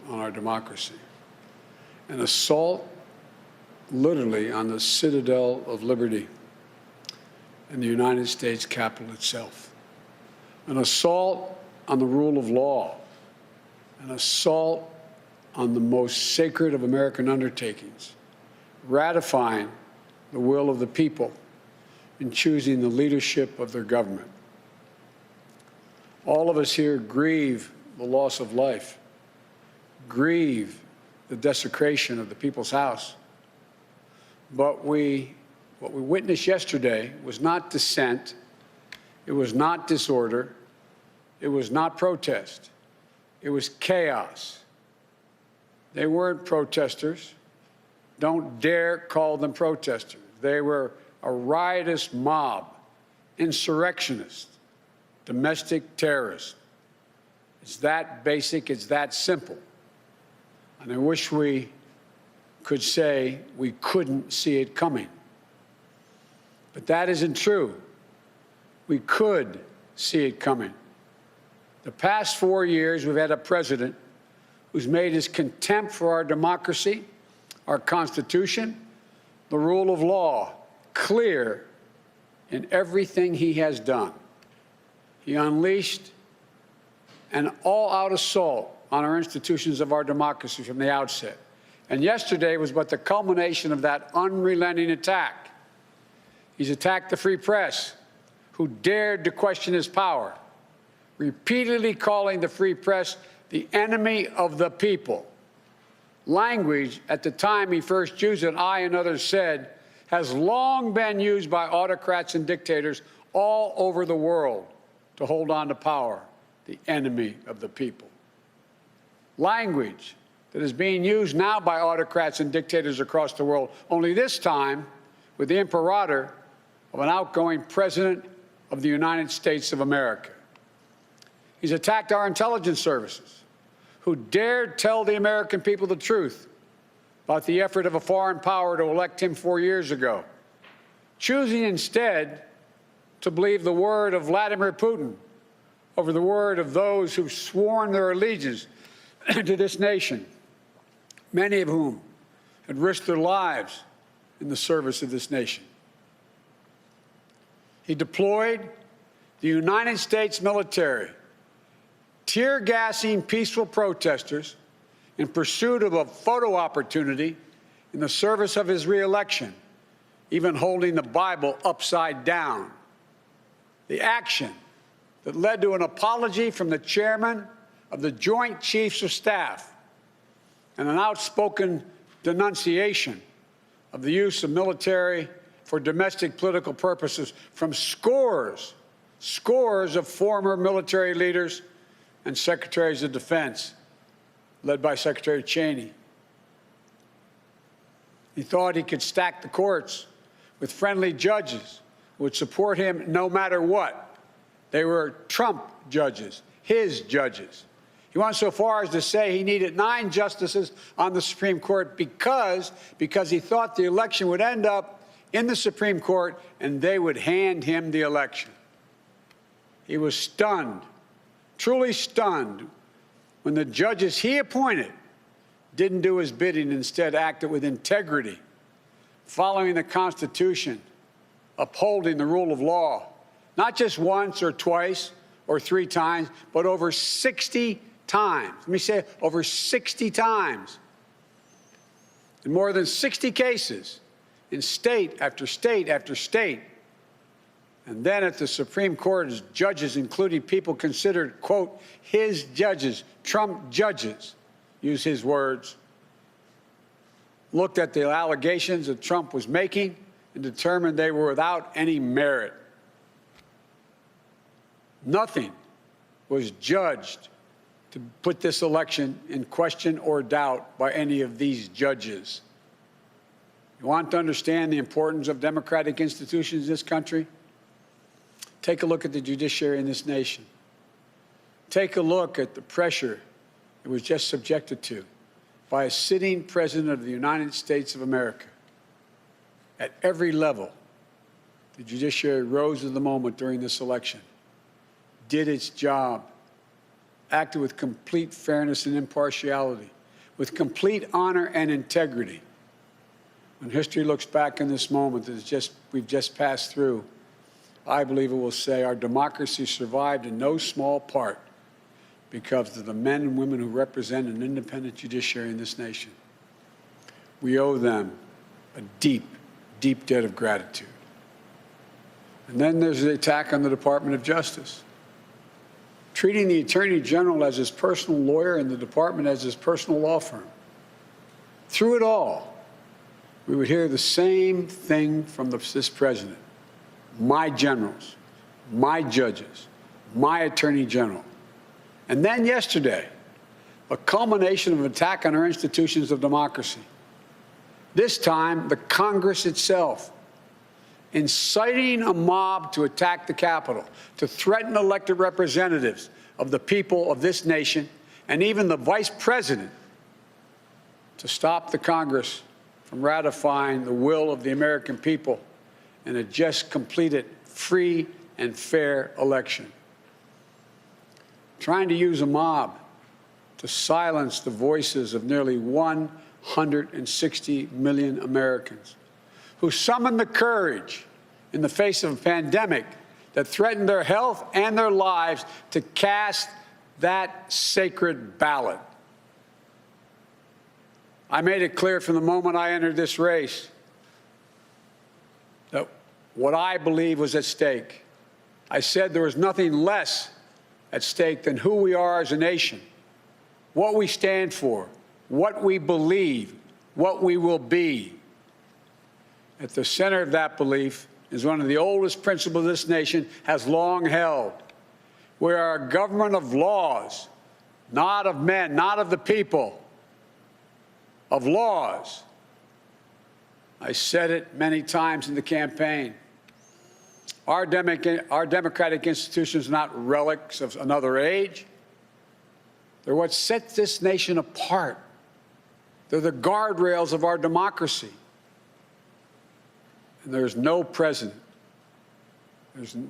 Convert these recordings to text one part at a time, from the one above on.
on our democracy, an assault literally on the citadel of liberty in the United States Capitol itself, an assault on the rule of law, an assault on the most sacred of American undertakings, ratifying the will of the people in choosing the leadership of their government. All of us here grieve the loss of life, grieve the desecration of the People's House. But what we witnessed yesterday was not dissent, it was not disorder, it was not protest, it was chaos. They weren't protesters. Don't dare call them protesters. They were a riotous mob, insurrectionists, domestic terrorists. It's that basic, it's that simple. And I wish we could say we couldn't see it coming. But that isn't true. We could see it coming. The past 4 years, we've had a president who's made his contempt for our democracy, our Constitution, the rule of law clear in everything he has done. He unleashed an all-out assault on our institutions of our democracy from the outset. And yesterday was but the culmination of that unrelenting attack. He's attacked the free press, who dared to question his power, repeatedly calling the free press the enemy of the people. Language at the time he first used it, I and others said, has long been used by autocrats and dictators all over the world to hold on to power, the enemy of the people. Language that is being used now by autocrats and dictators across the world, only this time with the imperator of an outgoing president of the United States of America. He's attacked our intelligence services, who dared tell the American people the truth about the effort of a foreign power to elect him 4 years ago, choosing instead to believe the word of Vladimir Putin over the word of those who've sworn their allegiance to this nation, many of whom had risked their lives in the service of this nation. He deployed the United States military, tear-gassing peaceful protesters in pursuit of a photo opportunity in the service of his re-election, even holding the Bible upside down. The action that led to an apology from the chairman of the Joint Chiefs of Staff and an outspoken denunciation of the use of military for domestic political purposes from scores of former military leaders and secretaries of defense, led by Secretary Cheney. He thought he could stack the courts with friendly judges who would support him no matter what. They were Trump judges, his judges. He went so far as to say he needed 9 justices on the Supreme Court because he thought the election would end up in the Supreme Court and they would hand him the election. He was stunned, truly stunned, when the judges he appointed didn't do his bidding, instead acted with integrity, following the Constitution, upholding the rule of law, not just once or twice or 3 times, but over 60 times. Let me say it, over 60 times. In more than 60 cases, in state after state after state. And then at the Supreme Court, as judges, including people considered, quote, his judges, Trump judges, use his words, looked at the allegations that Trump was making and determined they were without any merit. Nothing was judged to put this election in question or doubt by any of these judges. You want to understand the importance of democratic institutions in this country? Take a look at the judiciary in this nation. Take a look at the pressure it was just subjected to by a sitting president of the United States of America. At every level, the judiciary rose to the moment during this election, did its job, acted with complete fairness and impartiality, with complete honor and integrity. When history looks back in this moment that we've just passed through, I believe it will say our democracy survived in no small part because of the men and women who represent an independent judiciary in this nation. We owe them a deep, deep debt of gratitude. And then there's the attack on the Department of Justice, treating the Attorney General as his personal lawyer and the department as his personal law firm. Through it all, we would hear the same thing from this president: my generals, my judges, my Attorney General. And then yesterday, a culmination of an attack on our institutions of democracy. This time, the Congress itself, inciting a mob to attack the Capitol, to threaten elected representatives of the people of this nation, and even the Vice President, to stop the Congress from ratifying the will of the American people in a just completed free and fair election. Trying to use a mob to silence the voices of nearly 160 million Americans who summoned the courage in the face of a pandemic that threatened their health and their lives to cast that sacred ballot. I made it clear from the moment I entered this race that what I believe was at stake. I said there was nothing less at stake than who we are as a nation, what we stand for, what we believe, what we will be. At the center of that belief is one of the oldest principles this nation has long held. We are a government of laws, not of men, not of the people, of laws. I said it many times in the campaign. Our democratic institutions are not relics of another age. They're what sets this nation apart. They're the guardrails of our democracy. And there's no president.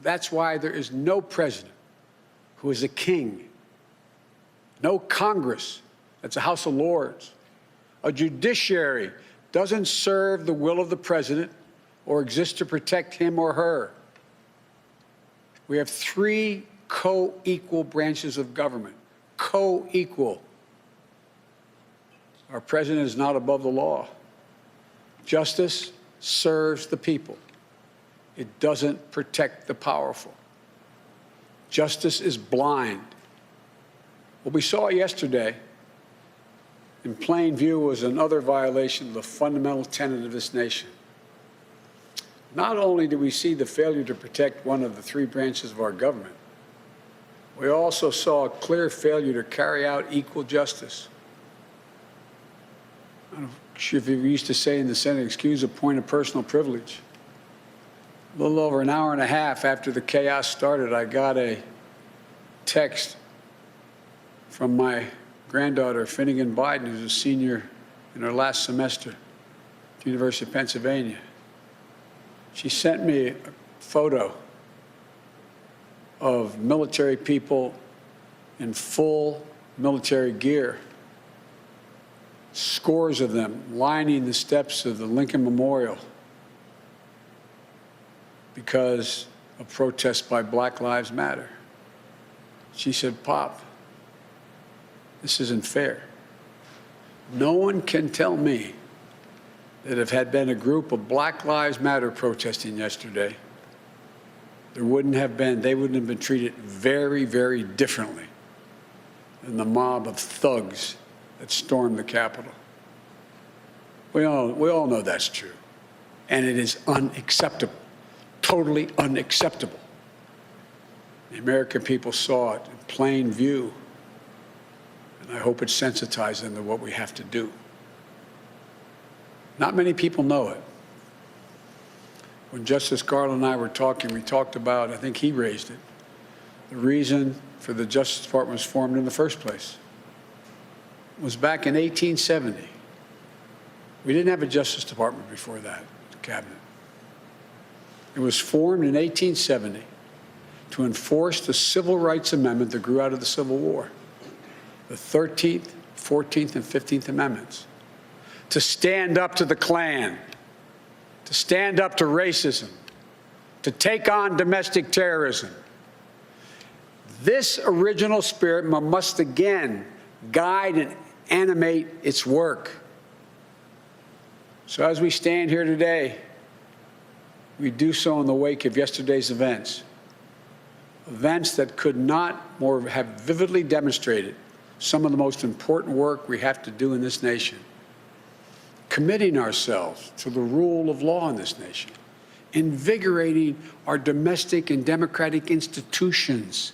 That's why there is no president who is a king. No Congress that's a House of Lords. A judiciary doesn't serve the will of the president or exist to protect him or her. We have three co-equal branches of government. Co-equal. Our president is not above the law. Justice serves the people. It doesn't protect the powerful. Justice is blind. What we saw yesterday in plain view was another violation of the fundamental tenet of this nation. Not only do we see the failure to protect one of the three branches of our government, we also saw a clear failure to carry out equal justice. I don't know if you used to say in the Senate, excuse a point of personal privilege. A little over an hour and a half after the chaos started, I got a text from my granddaughter, Finnegan Biden, who's a senior in her last semester at the University of Pennsylvania. She sent me a photo of military people in full military gear, scores of them lining the steps of the Lincoln Memorial because of protests by Black Lives Matter. She said, "Pop, this isn't fair. No one can tell me that if had been a group of Black Lives Matter protesting yesterday, they wouldn't have been treated very, very differently than the mob of thugs that stormed the Capitol." We all know that's true. And it is unacceptable, totally unacceptable. The American people saw it in plain view, and I hope it sensitized them to what we have to do. Not many people know it. When Justice Garland and I were talking, we talked about, I think he raised it, the reason for the Justice Department was formed in the first place. It was back in 1870. We didn't have a Justice Department before that, the cabinet. It was formed in 1870 to enforce the Civil Rights Amendment that grew out of the Civil War. the 13th, 14th, and 15th Amendments, to stand up to the Klan, to stand up to racism, to take on domestic terrorism. This original spirit must again guide and animate its work. So as we stand here today, we do so in the wake of yesterday's events that could not more have vividly demonstrated some of the most important work we have to do in this nation, committing ourselves to the rule of law in this nation, invigorating our domestic and democratic institutions,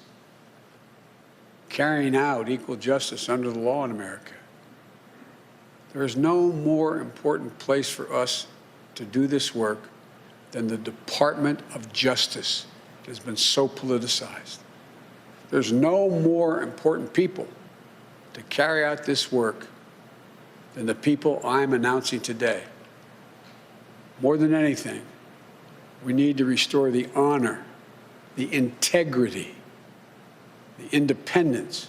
carrying out equal justice under the law in America. There is no more important place for us to do this work than the Department of Justice that has been so politicized. There's no more important people to carry out this work than the people I'm announcing today. More than anything, we need to restore the honor, the integrity, the independence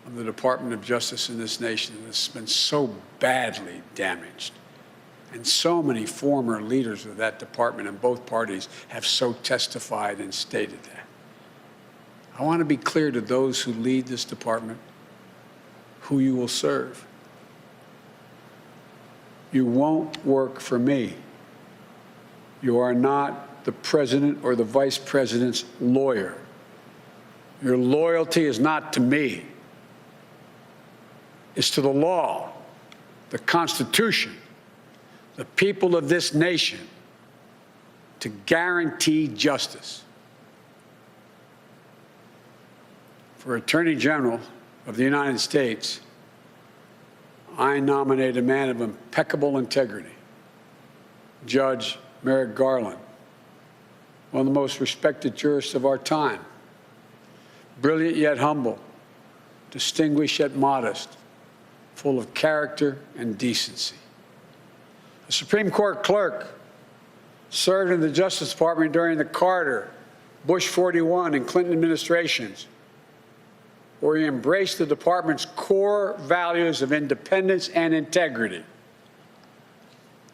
of the Department of Justice in this nation that's been so badly damaged. And so many former leaders of that department in both parties have so testified and stated that. I want to be clear to those who lead this department who you will serve. You won't work for me. You are not the president or the vice president's lawyer. Your loyalty is not to me. It's to the law, the Constitution, the people of this nation, to guarantee justice. For Attorney General of the United States, I nominate a man of impeccable integrity, Judge Merrick Garland, one of the most respected jurists of our time, brilliant yet humble, distinguished yet modest, full of character and decency. The Supreme Court clerk served in the Justice Department during the Carter, Bush 41, and Clinton administrations, where he embraced the department's core values of independence and integrity.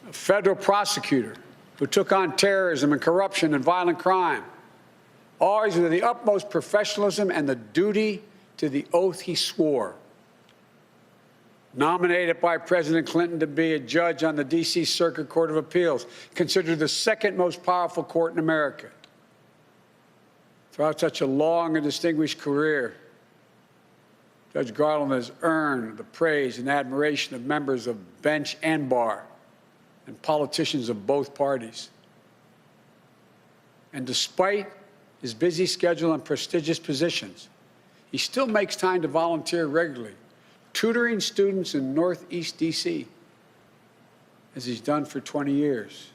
A federal prosecutor who took on terrorism and corruption and violent crime, always with the utmost professionalism and the duty to the oath he swore. Nominated by President Clinton to be a judge on the D.C. Circuit Court of Appeals, considered the second most powerful court in America. Throughout such a long and distinguished career, Judge Garland has earned the praise and admiration of members of bench and bar and politicians of both parties. And despite his busy schedule and prestigious positions, he still makes time to volunteer regularly, tutoring students in Northeast D.C., as he's done for 20 years.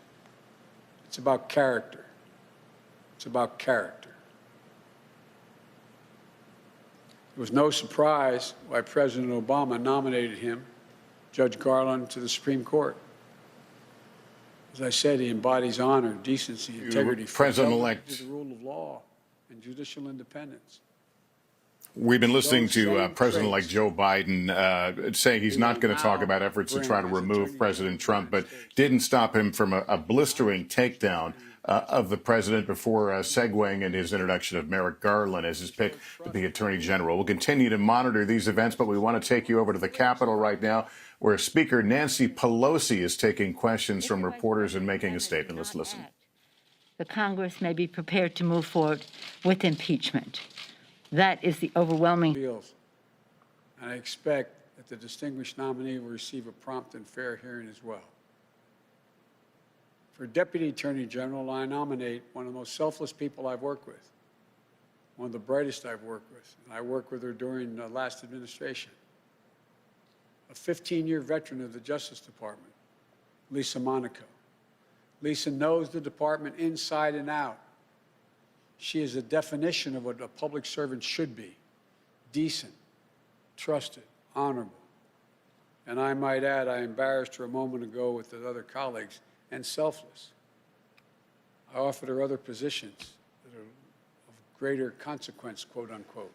It's about character. It's about character. It was no surprise why President Obama nominated him, Judge Garland, to the Supreme Court. As I said, he embodies honor, decency, integrity, President-elect, the rule of law, and judicial independence. We've been listening to President-elect Joe Biden saying he's not going to talk about efforts to try to remove President Trump, but didn't stop him from a blistering takedown of the president before segueing in his introduction of Merrick Garland as his pick to be Attorney General. We'll continue to monitor these events, but we want to take you over to the Capitol right now, where Speaker Nancy Pelosi is taking questions from reporters and making a statement. Let's listen. The Congress may be prepared to move forward with impeachment. That is the overwhelming. And I expect that the distinguished nominee will receive a prompt and fair hearing as well. For Deputy Attorney General, I nominate one of the most selfless people I've worked with, one of the brightest I've worked with, and I worked with her during the last administration, a 15-year veteran of the Justice Department, Lisa Monaco. Lisa knows the department inside and out. She is a definition of what a public servant should be: decent, trusted, honorable. And I might add, I embarrassed her a moment ago with the other colleagues, and selfless. I offered her other positions that are of greater consequence, quote unquote,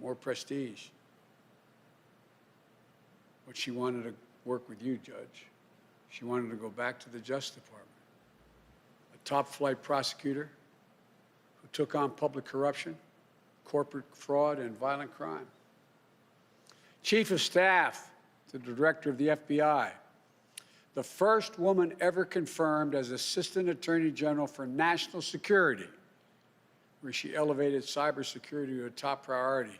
more prestige. But she wanted to work with you, Judge. She wanted to go back to the Justice Department. A top-flight prosecutor who took on public corruption, corporate fraud, and violent crime. Chief of Staff to the Director of the FBI, the first woman ever confirmed as Assistant Attorney General for National Security, where she elevated cybersecurity to a top priority,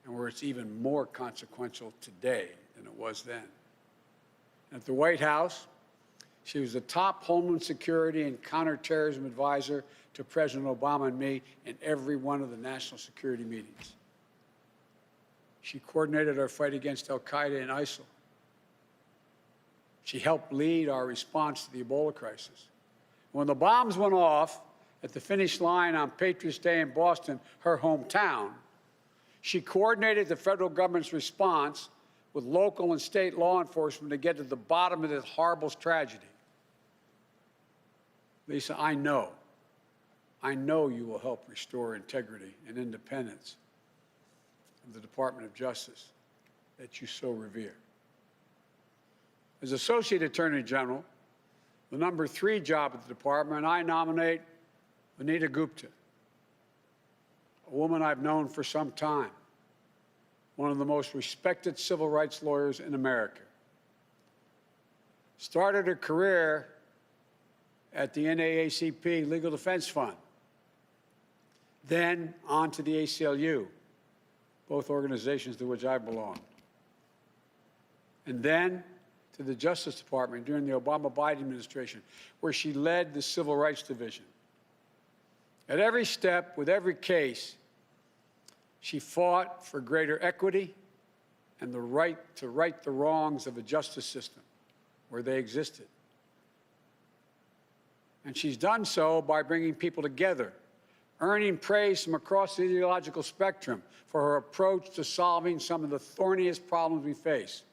and where it's even more consequential today than it was then. At the White House, she was the top Homeland Security and counterterrorism advisor to President Obama and me in every one of the national security meetings. She coordinated our fight against al-Qaeda and ISIL. She helped lead our response to the Ebola crisis. When the bombs went off at the finish line on Patriots' Day in Boston, her hometown, she coordinated the federal government's response with local and state law enforcement to get to the bottom of this horrible tragedy. Lisa, I know you will help restore integrity and independence of the Department of Justice that you so revere. As Associate Attorney General, the number 3 job at the department, I nominate Vanita Gupta, a woman I've known for some time, one of the most respected civil rights lawyers in America. Started her career at the NAACP Legal Defense Fund, then on to the ACLU, both organizations to which I belong, and then to the Justice Department during the Obama-Biden administration, where she led the Civil Rights Division. At every step, with every case, she fought for greater equity and the right to right the wrongs of a justice system where they existed. And she's done so by bringing people together, earning praise from across the ideological spectrum for her approach to solving some of the thorniest problems we face.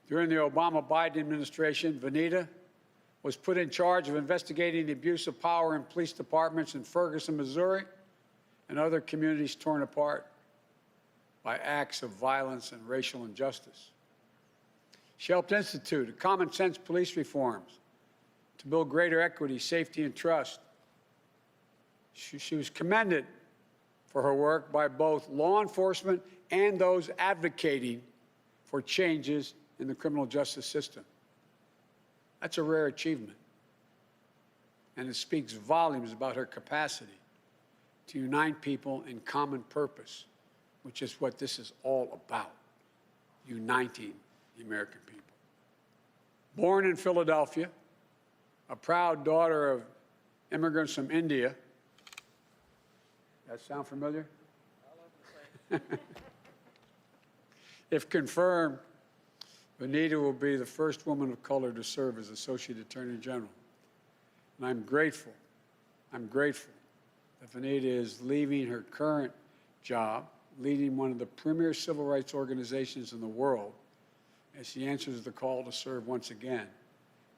During the Obama-Biden administration, Vanita was put in charge of investigating the abuse of power in police departments in Ferguson, Missouri, and other communities torn apart by acts of violence and racial injustice. She helped institute common-sense police reforms to build greater equity, safety, and trust. She was commended for her work by both law enforcement and those advocating for changes in the criminal justice system. That's a rare achievement, and it speaks volumes about her capacity to unite people in common purpose, which is what this is all about, uniting the American people. Born in Philadelphia, a proud daughter of immigrants from India. That sound familiar? If confirmed, Vanita will be the first woman of color to serve as Associate Attorney General. And I'm grateful that Vanita is leaving her current job, leading one of the premier civil rights organizations in the world, as she answers the call to serve once again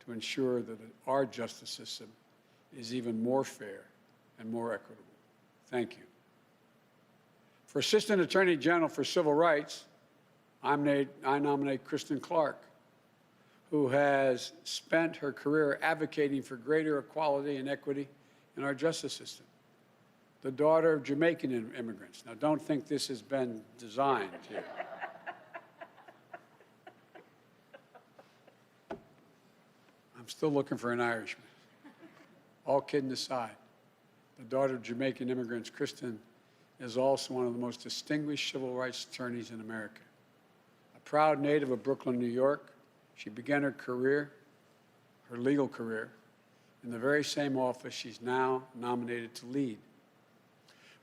to ensure that our justice system is even more fair and more equitable. Thank you. For Assistant Attorney General for Civil Rights, I nominate Kristin Clark, who has spent her career advocating for greater equality and equity in our justice system. The daughter of Jamaican immigrants. Now, don't think this has been designed here. I'm still looking for an Irishman. All kidding aside, the daughter of Jamaican immigrants, Kristin, is also one of the most distinguished civil rights attorneys in America. A proud native of Brooklyn, New York, she began her legal career, in the very same office she's now nominated to lead.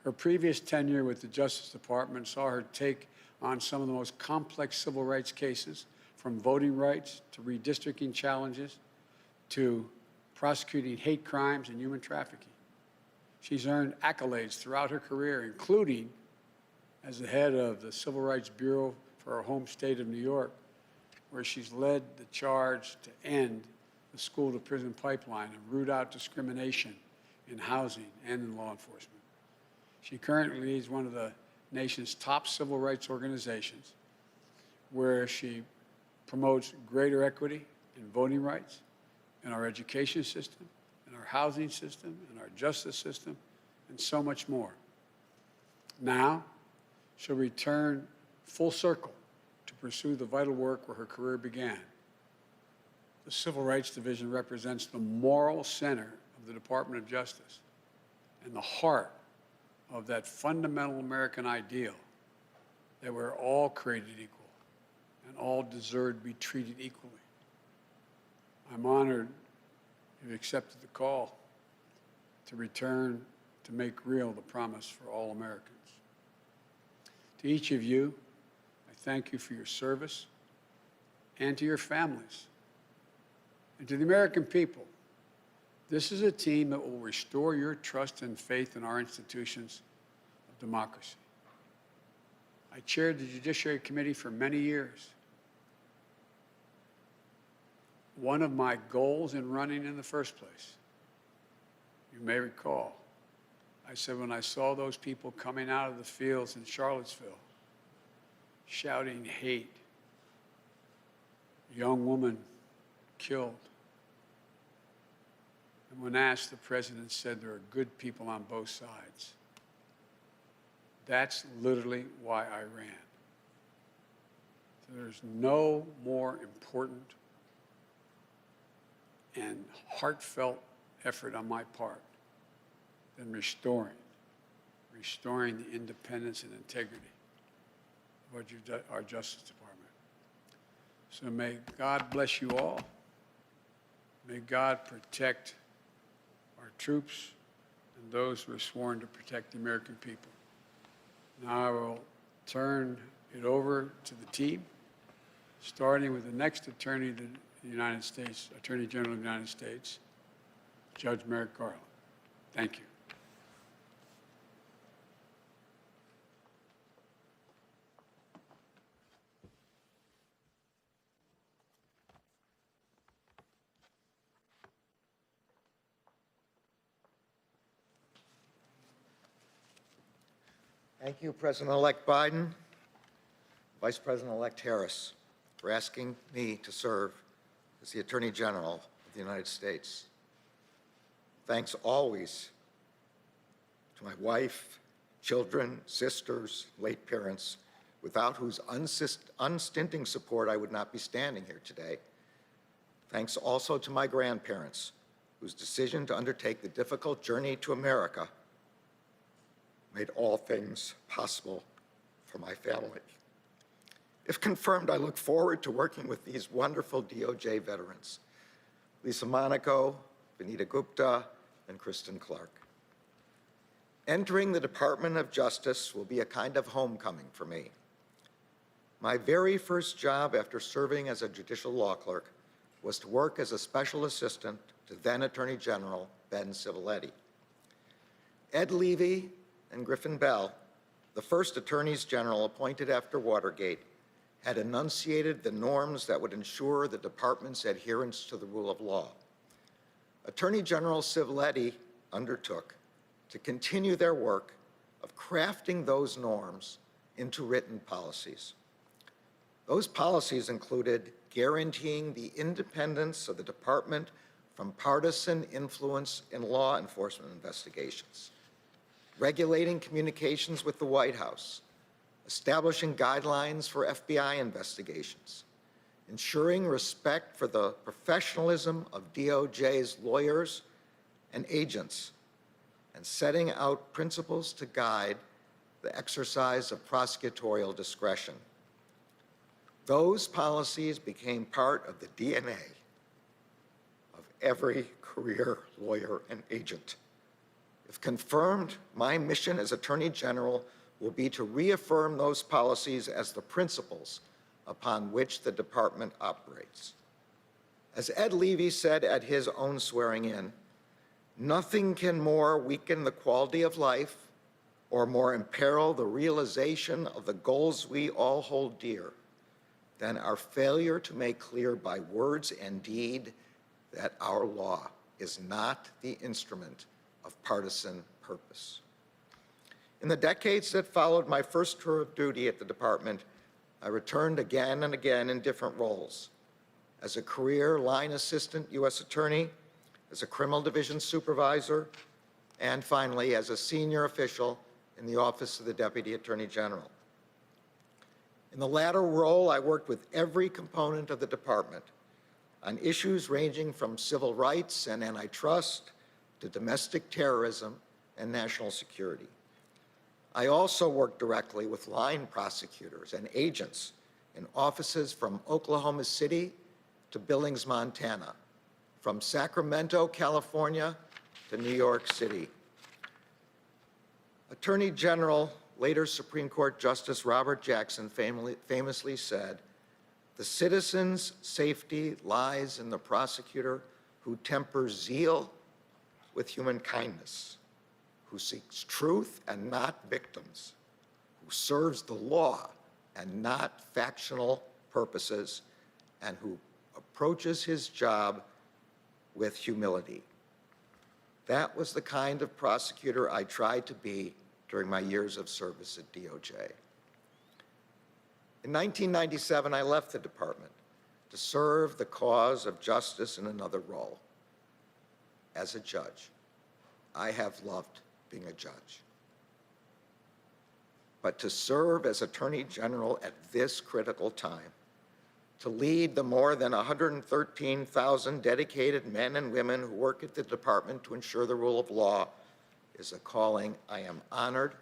Her previous tenure with the Justice Department saw her take on some of the most complex civil rights cases, from voting rights to redistricting challenges to prosecuting hate crimes and human trafficking. She's earned accolades throughout her career, including as the head of the Civil Rights Bureau for her home state of New York, where she's led the charge to end the school-to-prison pipeline and root out discrimination in housing and in law enforcement. She currently leads one of the nation's top civil rights organizations, where she promotes greater equity in voting rights, in our education system, in our housing system, in our justice system, and so much more. Now, she'll return full circle to pursue the vital work where her career began. The Civil Rights Division represents the moral center of the Department of Justice and the heart of that fundamental American ideal that we're all created equal and all deserve to be treated equally. I'm honored you've accepted the call to return to make real the promise for all Americans. To each of you, I thank you for your service, and to your families. And to the American people, this is a team that will restore your trust and faith in our institutions of democracy. I chaired the Judiciary Committee for many years. One of my goals in running in the first place, you may recall, I said when I saw those people coming out of the fields in Charlottesville, shouting hate, a young woman killed. And when asked, the president said there are good people on both sides. That's literally why I ran. So there's no more important and heartfelt effort on my part than restoring the independence and integrity of our Justice Department. So may God bless you all. May God protect our troops and those who are sworn to protect the American people. Now I will turn it over to the team, starting with the next Attorney of the United States, Attorney General of the United States, Judge Merrick Garland. Thank you. Thank you, President-elect Biden, Vice President-elect Harris, for asking me to serve as the Attorney General of the United States. Thanks always to my wife, children, sisters, late parents, without whose unstinting support I would not be standing here today. Thanks also to my grandparents, whose decision to undertake the difficult journey to America made all things possible for my family. If confirmed, I look forward to working with these wonderful DOJ veterans, Lisa Monaco, Vanita Gupta, and Kristin Clark. Entering the Department of Justice will be a kind of homecoming for me. My very first job after serving as a judicial law clerk was to work as a special assistant to then Attorney General Ben Civiletti. Ed Levy and Griffin Bell, the first attorneys general appointed after Watergate, had enunciated the norms that would ensure the department's adherence to the rule of law. Attorney General Civiletti undertook to continue their work of crafting those norms into written policies. Those policies included guaranteeing the independence of the department from partisan influence in law enforcement investigations, regulating communications with the White House, establishing guidelines for FBI investigations, ensuring respect for the professionalism of DOJ's lawyers and agents, and setting out principles to guide the exercise of prosecutorial discretion. Those policies became part of the DNA of every career lawyer and agent. If confirmed, my mission as Attorney General will be to reaffirm those policies as the principles upon which the department operates. As Ed Levy said at his own swearing in, nothing can more weaken the quality of life or more imperil the realization of the goals we all hold dear than our failure to make clear by words and deed that our law is not the instrument of partisan purpose. In the decades that followed my first tour of duty at the department, I returned again and again in different roles: as a career line assistant U.S. attorney, as a criminal division supervisor, and finally as a senior official in the Office of the Deputy Attorney General. In the latter role, I worked with every component of the department on issues ranging from civil rights and antitrust to domestic terrorism and national security. I also worked directly with line prosecutors and agents in offices from Oklahoma City to Billings, Montana, from Sacramento, California to New York City. Attorney General, later Supreme Court Justice Robert Jackson famously said, "The citizen's safety lies in the prosecutor who tempers zeal with human kindness, who seeks truth and not victims, who serves the law and not factional purposes, and who approaches his job with humility." That was the kind of prosecutor I tried to be during my years of service at DOJ. In 1997, I left the department to serve the cause of justice in another role. As a judge, I have loved being a judge. But to serve as Attorney General at this critical time, to lead the more than 113,000 dedicated men and women who work at the department to ensure the rule of law, is a calling I am honored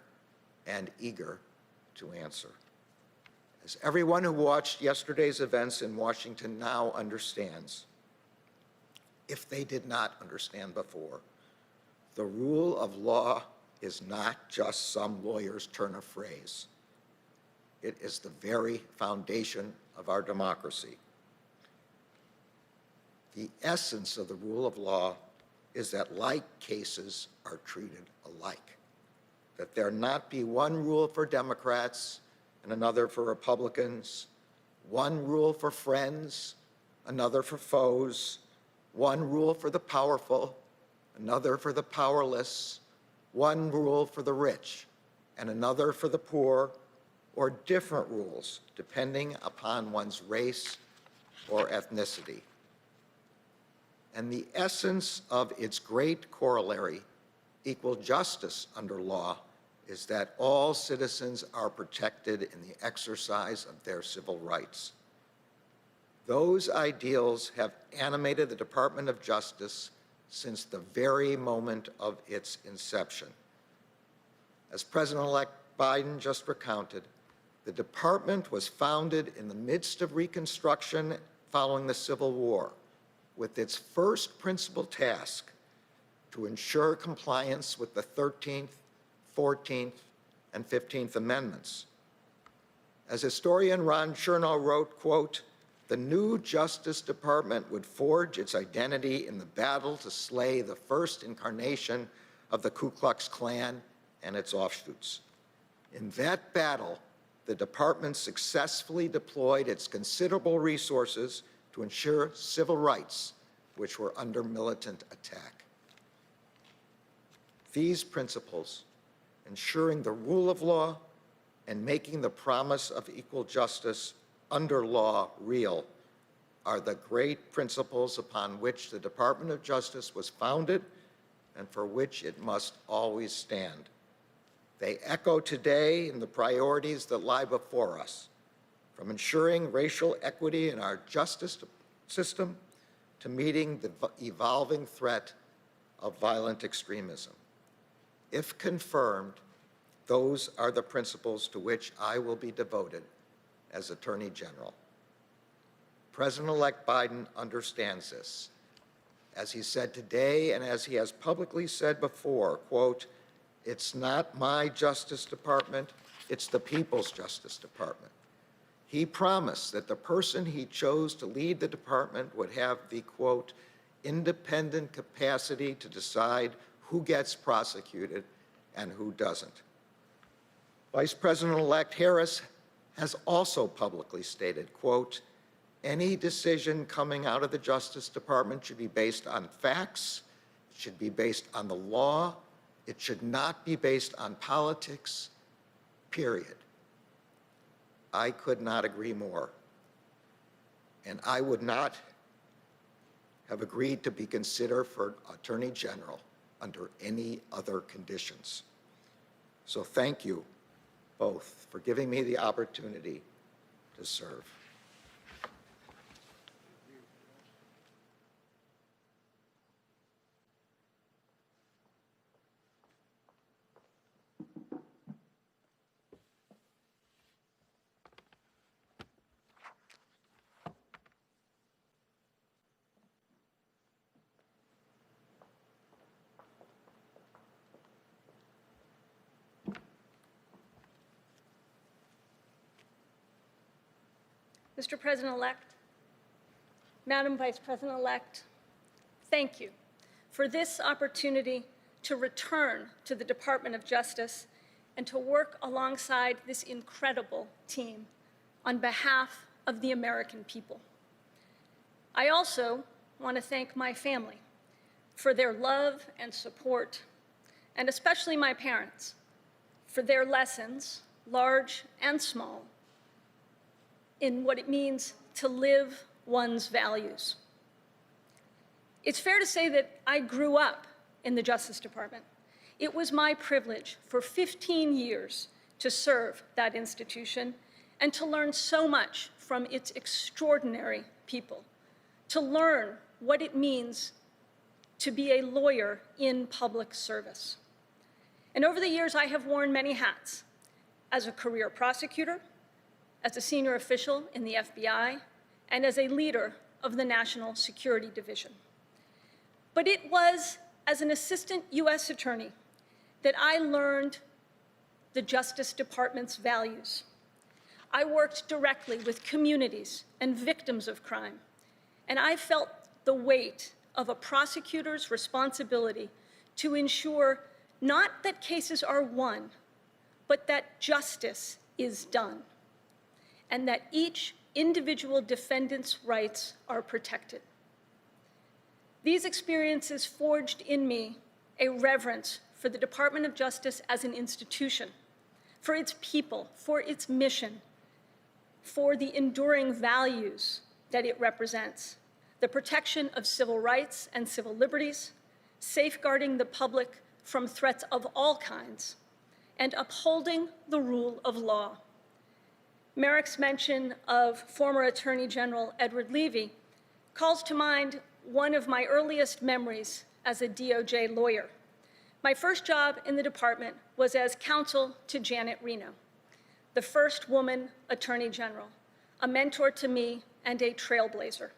and eager to answer. As everyone who watched yesterday's events in Washington now understands, if they did not understand before, the rule of law is not just some lawyer's turn of phrase. It is the very foundation of our democracy. The essence of the rule of law is that like cases are treated alike, that there not be one rule for Democrats and another for Republicans, one rule for friends, another for foes, one rule for the powerful, another for the powerless, one rule for the rich and another for the poor, or different rules depending upon one's race or ethnicity. And the essence of its great corollary, equal justice under law, is that all citizens are protected in the exercise of their civil rights. Those ideals have animated the Department of Justice since the very moment of its inception. As President-elect Biden just recounted, the department was founded in the midst of Reconstruction following the Civil War, with its first principal task to ensure compliance with the 13th, 14th, and 15th Amendments. As historian Ron Chernow wrote, quote, "The new Justice Department would forge its identity in the battle to slay the first incarnation of the Ku Klux Klan and its offshoots. In that battle, the department successfully deployed its considerable resources to ensure civil rights, which were under militant attack." These principles, ensuring the rule of law and making the promise of equal justice under law real, are the great principles upon which the Department of Justice was founded and for which it must always stand. They echo today in the priorities that lie before us, from ensuring racial equity in our justice system to meeting the evolving threat of violent extremism. If confirmed, those are the principles to which I will be devoted as Attorney General. President-elect Biden understands this. As he said today and as he has publicly said before, quote, "It's not my Justice Department, it's the people's Justice Department." He promised that the person he chose to lead the department would have the, quote, "independent capacity to decide who gets prosecuted and who doesn't." Vice President-elect Harris has also publicly stated, quote, "Any decision coming out of the Justice Department should be based on facts, it should be based on the law, it should not be based on politics, period." I could not agree more. And I would not have agreed to be considered for Attorney General under any other conditions. So thank you both for giving me the opportunity to serve. Mr. President-elect, Madam Vice President-elect, thank you for this opportunity to return to the Department of Justice and to work alongside this incredible team on behalf of the American people. I also want to thank my family for their love and support, and especially my parents for their lessons, large and small, in what it means to live one's values. It's fair to say that I grew up in the Justice Department. It was my privilege for 15 years to serve that institution and to learn so much from its extraordinary people, to learn what it means to be a lawyer in public service. And over the years, I have worn many hats: as a career prosecutor, as a senior official in the FBI, and as a leader of the National Security Division. But it was as an assistant U.S. attorney that I learned the Justice Department's values. I worked directly with communities and victims of crime, and I felt the weight of a prosecutor's responsibility to ensure not that cases are won, but that justice is done, and that each individual defendant's rights are protected. These experiences forged in me a reverence for the Department of Justice as an institution, for its people, for its mission, for the enduring values that it represents: the protection of civil rights and civil liberties, safeguarding the public from threats of all kinds, and upholding the rule of law. Merrick's mention of former Attorney General Edward Levy calls to mind one of my earliest memories as a DOJ lawyer. My first job in the department was as counsel to Janet Reno, the first woman Attorney General, a mentor to me and a trailblazer.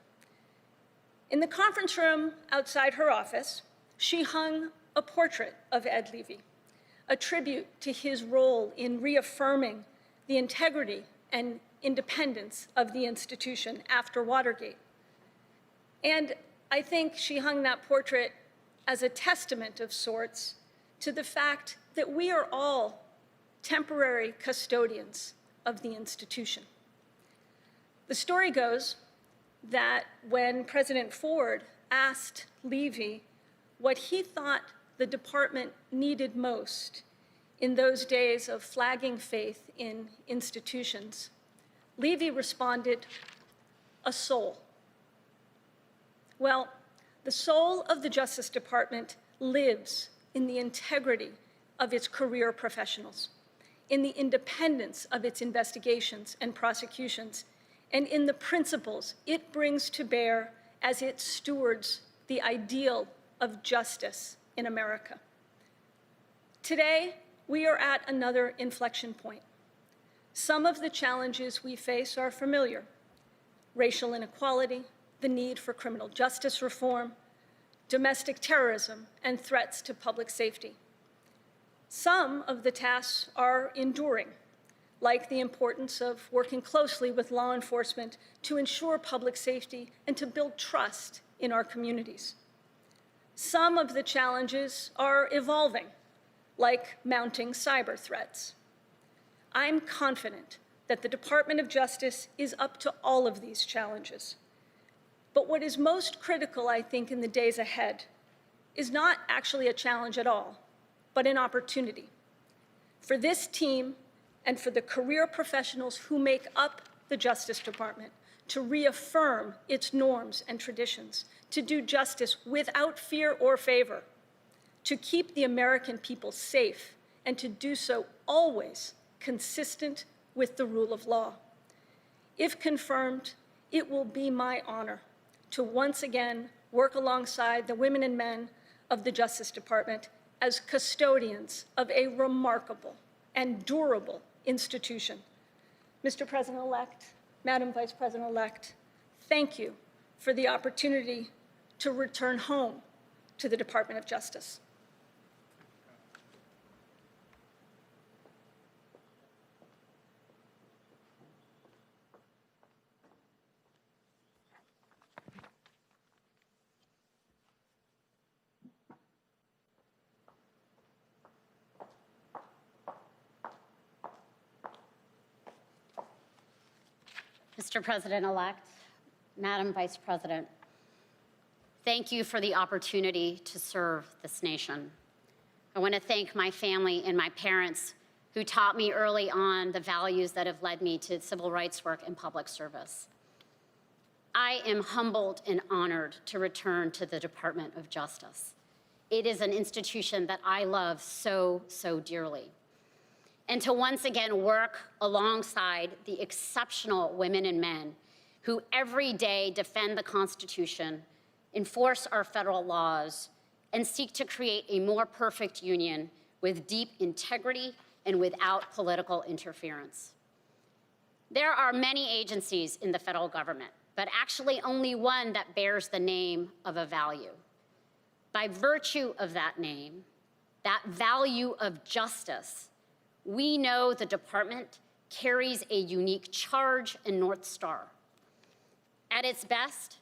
In the conference room outside her office, she hung a portrait of Ed Levy, a tribute to his role in reaffirming the integrity and independence of the institution after Watergate. And I think she hung that portrait as a testament of sorts to the fact that we are all temporary custodians of the institution. The story goes that when President Ford asked Levy what he thought the department needed most in those days of flagging faith in institutions, Levy responded, "A soul." Well, the soul of the Justice Department lives in the integrity of its career professionals, in the independence of its investigations and prosecutions, and in the principles it brings to bear as it stewards the ideal of justice in America. Today, we are at another inflection point. Some of the challenges we face are familiar: racial inequality, the need for criminal justice reform, domestic terrorism, and threats to public safety. Some of the tasks are enduring, like the importance of working closely with law enforcement to ensure public safety and to build trust in our communities. Some of the challenges are evolving, like mounting cyber threats. I'm confident that the Department of Justice is up to all of these challenges. But what is most critical, I think, in the days ahead is not actually a challenge at all, but an opportunity for this team and for the career professionals who make up the Justice Department to reaffirm its norms and traditions, to do justice without fear or favor, to keep the American people safe, and to do so always consistent with the rule of law. If confirmed, it will be my honor to once again work alongside the women and men of the Justice Department as custodians of a remarkable and durable institution. Mr. President-elect, Madam Vice President-elect, thank you for the opportunity to return home to the Department of Justice. Mr. President-elect, Madam Vice President, thank you for the opportunity to serve this nation. I want to thank my family and my parents who taught me early on the values that have led me to civil rights work and public service. I am humbled and honored to return to the Department of Justice. It is an institution that I love so, so dearly. And to once again work alongside the exceptional women and men who every day defend the Constitution, enforce our federal laws, and seek to create a more perfect union with deep integrity and without political interference. There are many agencies in the federal government, but actually only one that bears the name of a value. By virtue of that name, that value of justice, we know the department carries a unique charge and North Star. At its best,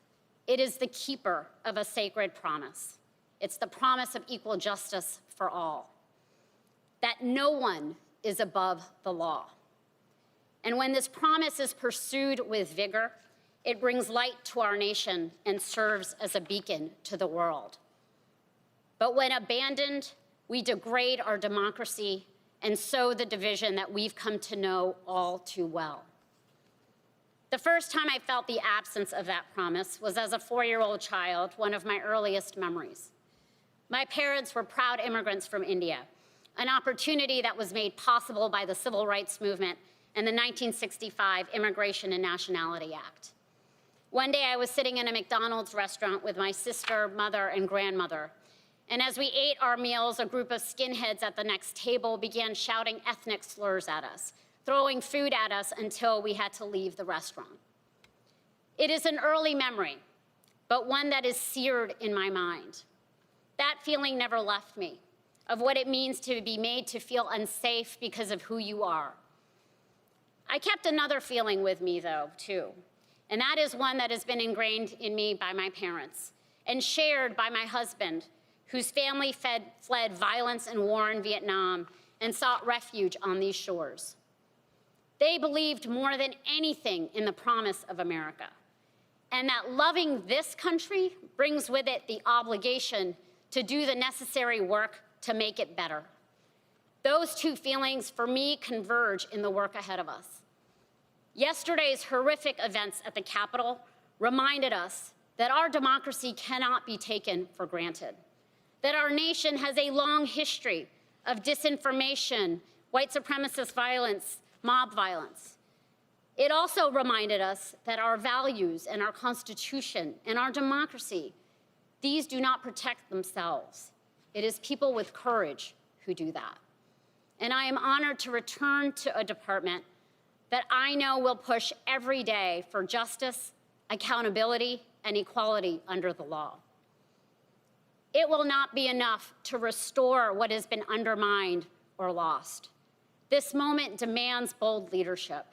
it is the keeper of a sacred promise. It's the promise of equal justice for all, that no one is above the law. And when this promise is pursued with vigor, it brings light to our nation and serves as a beacon to the world. But when abandoned, we degrade our democracy and sow the division that we've come to know all too well. The first time I felt the absence of that promise was as a 4-year-old child, one of my earliest memories. My parents were proud immigrants from India, an opportunity that was made possible by the Civil Rights Movement and the 1965 Immigration and Nationality Act. One day I was sitting in a McDonald's restaurant with my sister, mother, and grandmother. And as we ate our meals, a group of skinheads at the next table began shouting ethnic slurs at us, throwing food at us until we had to leave the restaurant. It is an early memory, but one that is seared in my mind. That feeling never left me, of what it means to be made to feel unsafe because of who you are. I kept another feeling with me, though, too, and that is one that has been ingrained in me by my parents and shared by my husband, whose family fled violence and war in Vietnam and sought refuge on these shores. They believed more than anything in the promise of America, and that loving this country brings with it the obligation to do the necessary work to make it better. Those two feelings, for me, converge in the work ahead of us. Yesterday's horrific events at the Capitol reminded us that our democracy cannot be taken for granted, that our nation has a long history of disinformation, white supremacist violence, mob violence. It also reminded us that our values and our Constitution and our democracy, these do not protect themselves. It is people with courage who do that. And I am honored to return to a department that I know will push every day for justice, accountability, and equality under the law. It will not be enough to restore what has been undermined or lost. This moment demands bold leadership.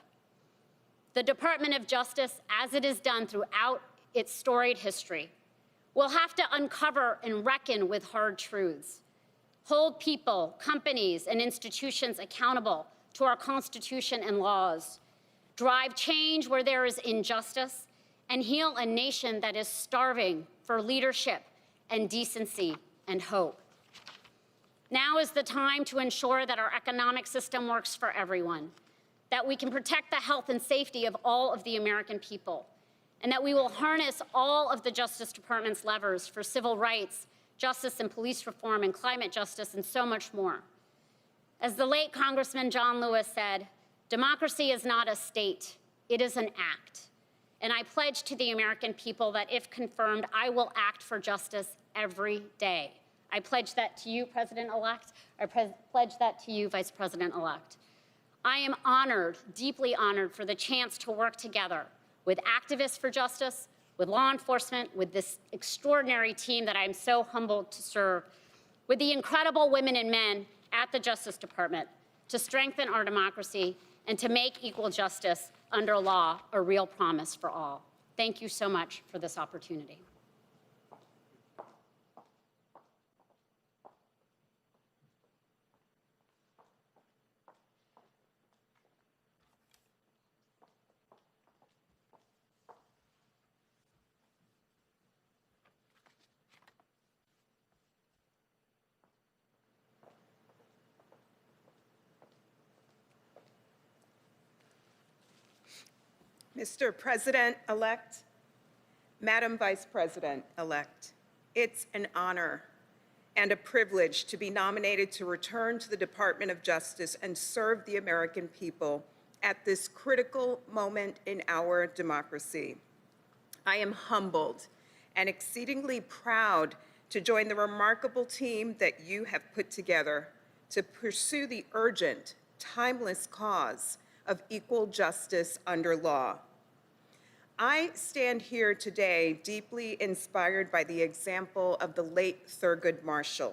The Department of Justice, as it has done throughout its storied history, will have to uncover and reckon with hard truths, hold people, companies, and institutions accountable to our Constitution and laws, drive change where there is injustice, and heal a nation that is starving for leadership and decency and hope. Now is the time to ensure that our economic system works for everyone, that we can protect the health and safety of all of the American people, and that we will harness all of the Justice Department's levers for civil rights, justice and police reform, and climate justice, and so much more. As the late Congressman John Lewis said, democracy is not a state, it is an act. And I pledge to the American people that if confirmed, I will act for justice every day. I pledge that to you, President-elect. I pledge that to you, Vice President-elect. I am honored, deeply honored, for the chance to work together with activists for justice, with law enforcement, with this extraordinary team that I'm so humbled to serve, with the incredible women and men at the Justice Department to strengthen our democracy and to make equal justice under law a real promise for all. Thank you so much for this opportunity. Mr. President-elect, Madam Vice President-elect, it's an honor and a privilege to be nominated to return to the Department of Justice and serve the American people at this critical moment in our democracy. I am humbled and exceedingly proud to join the remarkable team that you have put together to pursue the urgent, timeless cause of equal justice under law. I stand here today deeply inspired by the example of the late Thurgood Marshall,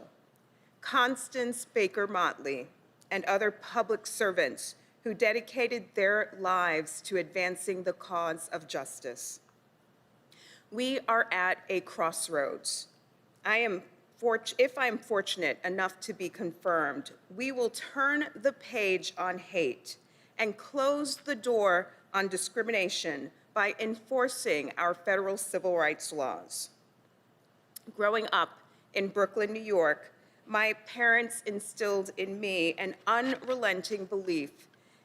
Constance Baker Motley, and other public servants who dedicated their lives to advancing the cause of justice. We are at a crossroads. If I am fortunate enough to be confirmed, we will turn the page on hate and close the door on discrimination by enforcing our federal civil rights laws. Growing up in Brooklyn, New York, my parents instilled in me an unrelenting belief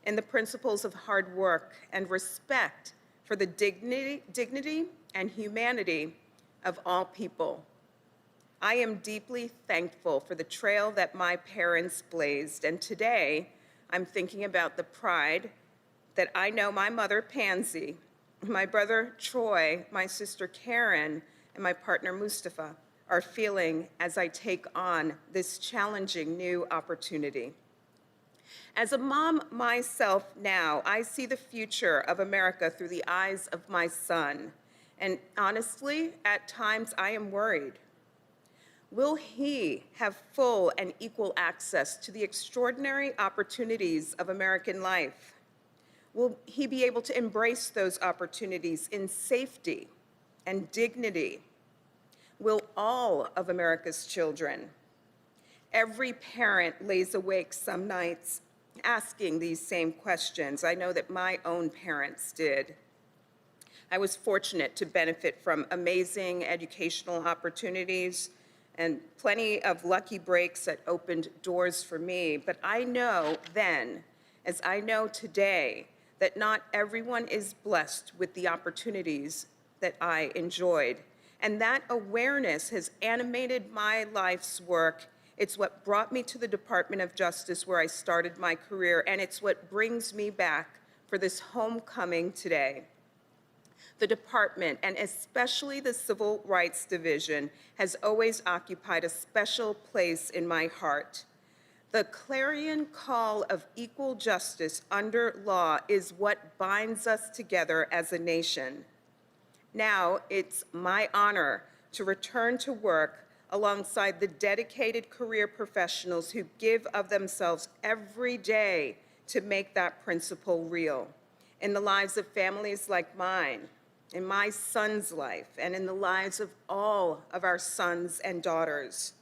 in the principles of hard work and respect for the dignity and humanity of all people. I am deeply thankful for the trail that my parents blazed, and today I'm thinking about the pride that I know my mother, Pansy, my brother, Troy, my sister, Karen, and my partner, Mustafa, are feeling as I take on this challenging new opportunity. As a mom myself now, I see the future of America through the eyes of my son. And honestly, at times I am worried. Will he have full and equal access to the extraordinary opportunities of American life? Will he be able to embrace those opportunities in safety and dignity? Will all of America's children? Every parent lays awake some nights asking these same questions. I know that my own parents did. I was fortunate to benefit from amazing educational opportunities and plenty of lucky breaks that opened doors for me. But I know then, as I know today, that not everyone is blessed with the opportunities that I enjoyed. And that awareness has animated my life's work. It's what brought me to the Department of Justice, where I started my career, and it's what brings me back for this homecoming today. The department, and especially the Civil Rights Division, has always occupied a special place in my heart. The clarion call of equal justice under law is what binds us together as a nation. Now it's my honor to return to work alongside the dedicated career professionals who give of themselves every day to make that principle real in the lives of families like mine, in my son's life, and in the lives of all of our sons and daughters.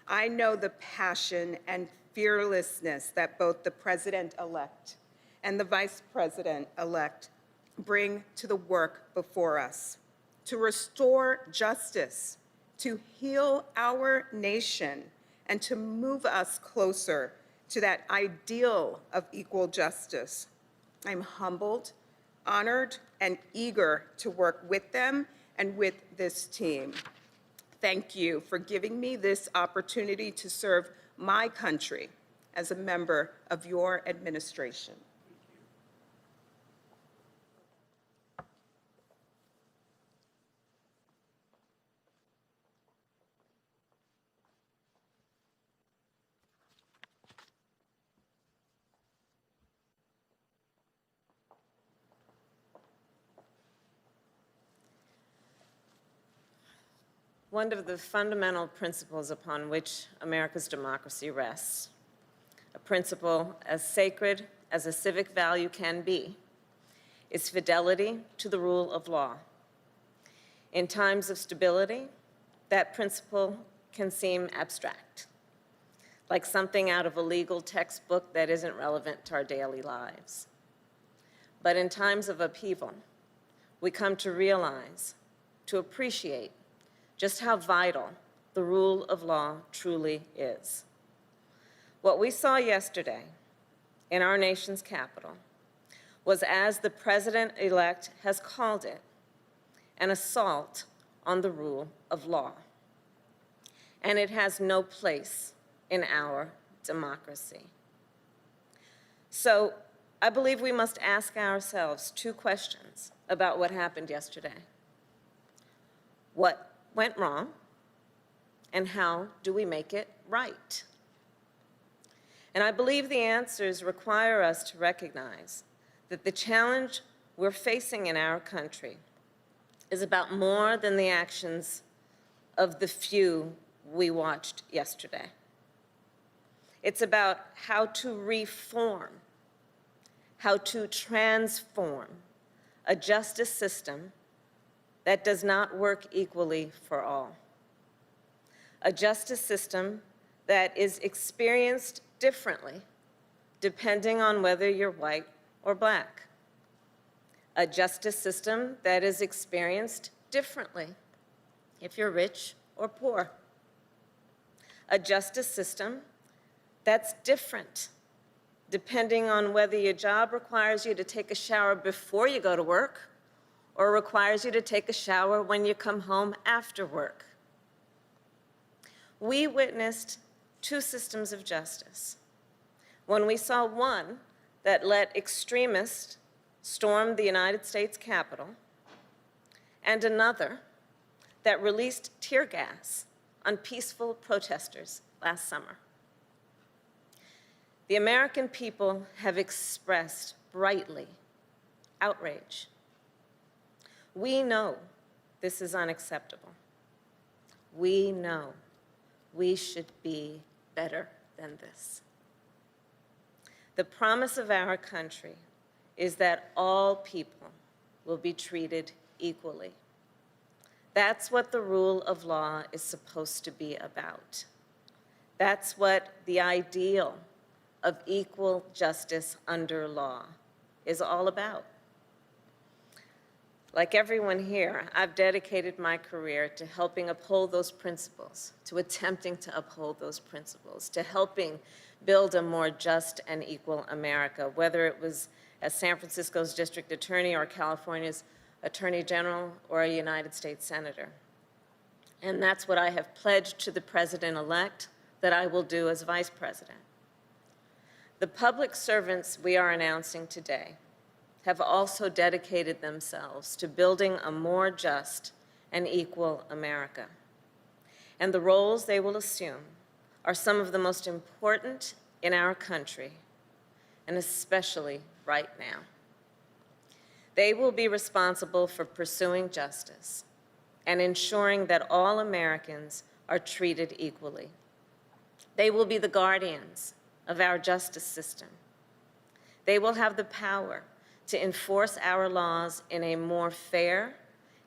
I know the passion and fearlessness that both the President-elect and the Vice President-elect bring to the work before us, to restore justice, to heal our nation, and to move us closer to that ideal of equal justice. I'm humbled, honored, and eager to work with them and with this team. Thank you for giving me this opportunity to serve my country as a member of your administration. One of the fundamental principles upon which America's democracy rests, a principle as sacred as a civic value can be, is fidelity to the rule of law. In times of stability, that principle can seem abstract, like something out of a legal textbook that isn't relevant to our daily lives. But in times of upheaval, we come to realize, to appreciate, just how vital the rule of law truly is. What we saw yesterday in our nation's capital was, as the president-elect has called it, an assault on the rule of law. And it has no place in our democracy. So I believe we must ask ourselves two questions about what happened yesterday. What went wrong, and how do we make it right? And I believe the answers require us to recognize that the challenge we're facing in our country is about more than the actions of the few we watched yesterday. It's about how to reform, how to transform a justice system that does not work equally for all. A justice system that is experienced differently depending on whether you're white or black. A justice system that is experienced differently if you're rich or poor. A justice system that's different depending on whether your job requires you to take a shower before you go to work or requires you to take a shower when you come home after work. We witnessed two systems of justice. When we saw one that let extremists storm the United States Capitol, and another that released tear gas on peaceful protesters last summer. The American people have expressed brightly outrage. We know this is unacceptable. We know we should be better than this. The promise of our country is that all people will be treated equally. That's what the rule of law is supposed to be about. That's what the ideal of equal justice under law is all about. Like everyone here, I've dedicated my career to helping uphold those principles, to attempting to uphold those principles, to helping build a more just and equal America, whether it was as San Francisco's district attorney or California's attorney general or a United States senator. And that's what I have pledged to the president-elect that I will do as vice president. The public servants we are announcing today have also dedicated themselves to building a more just and equal America. And the roles they will assume are some of the most important in our country, and especially right now. They will be responsible for pursuing justice and ensuring that all Americans are treated equally. They will be the guardians of our justice system. They will have the power to enforce our laws in a more fair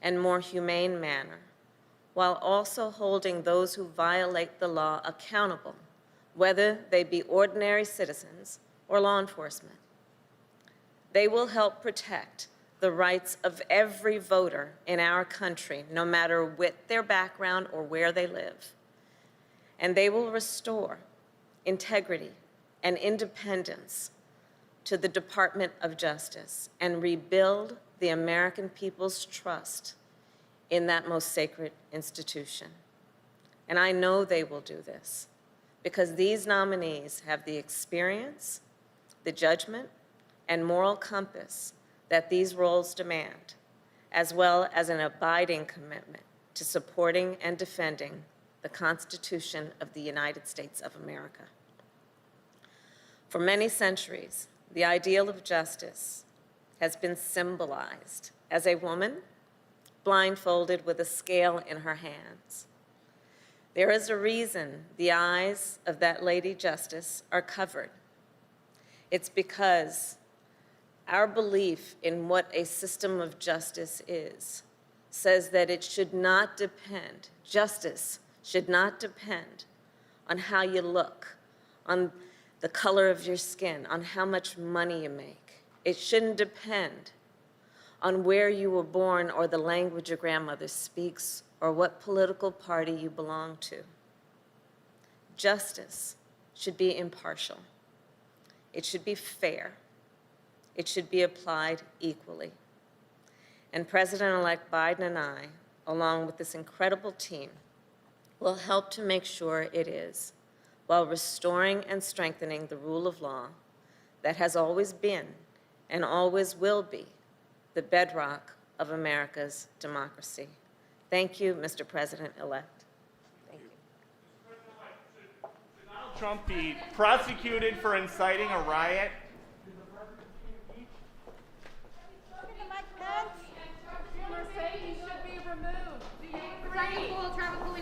and more humane manner, while also holding those who violate the law accountable, whether they be ordinary citizens or law enforcement. They will help protect the rights of every voter in our country, no matter what their background or where they live. and they will restore integrity and independence to the Department of Justice and rebuild the American people's trust in that most sacred institution. And I know they will do this because these nominees have the experience, the judgment, and moral compass that these roles demand, as well as an abiding commitment to supporting and defending the Constitution of the United States of America. For many centuries, the ideal of justice has been symbolized as a woman blindfolded with a scale in her hands. There is a reason the eyes of that Lady Justice are covered. It's because our belief in what a system of justice is says that it should not depend, justice should not depend on how you look, on the color of your skin, on how much money you make. It shouldn't depend on where you were born or the language your grandmother speaks or what political party you belong to. Justice should be impartial. It should be fair. It should be applied equally. And President-elect Biden and I, along with this incredible team, will help to make sure it is, while restoring and strengthening the rule of law that has always been and always will be the bedrock of America's democracy. Thank you, Mr. President-elect. Thank you. Should Donald Trump be prosecuted for inciting a riot? You're saying he should be removed. Do you agree?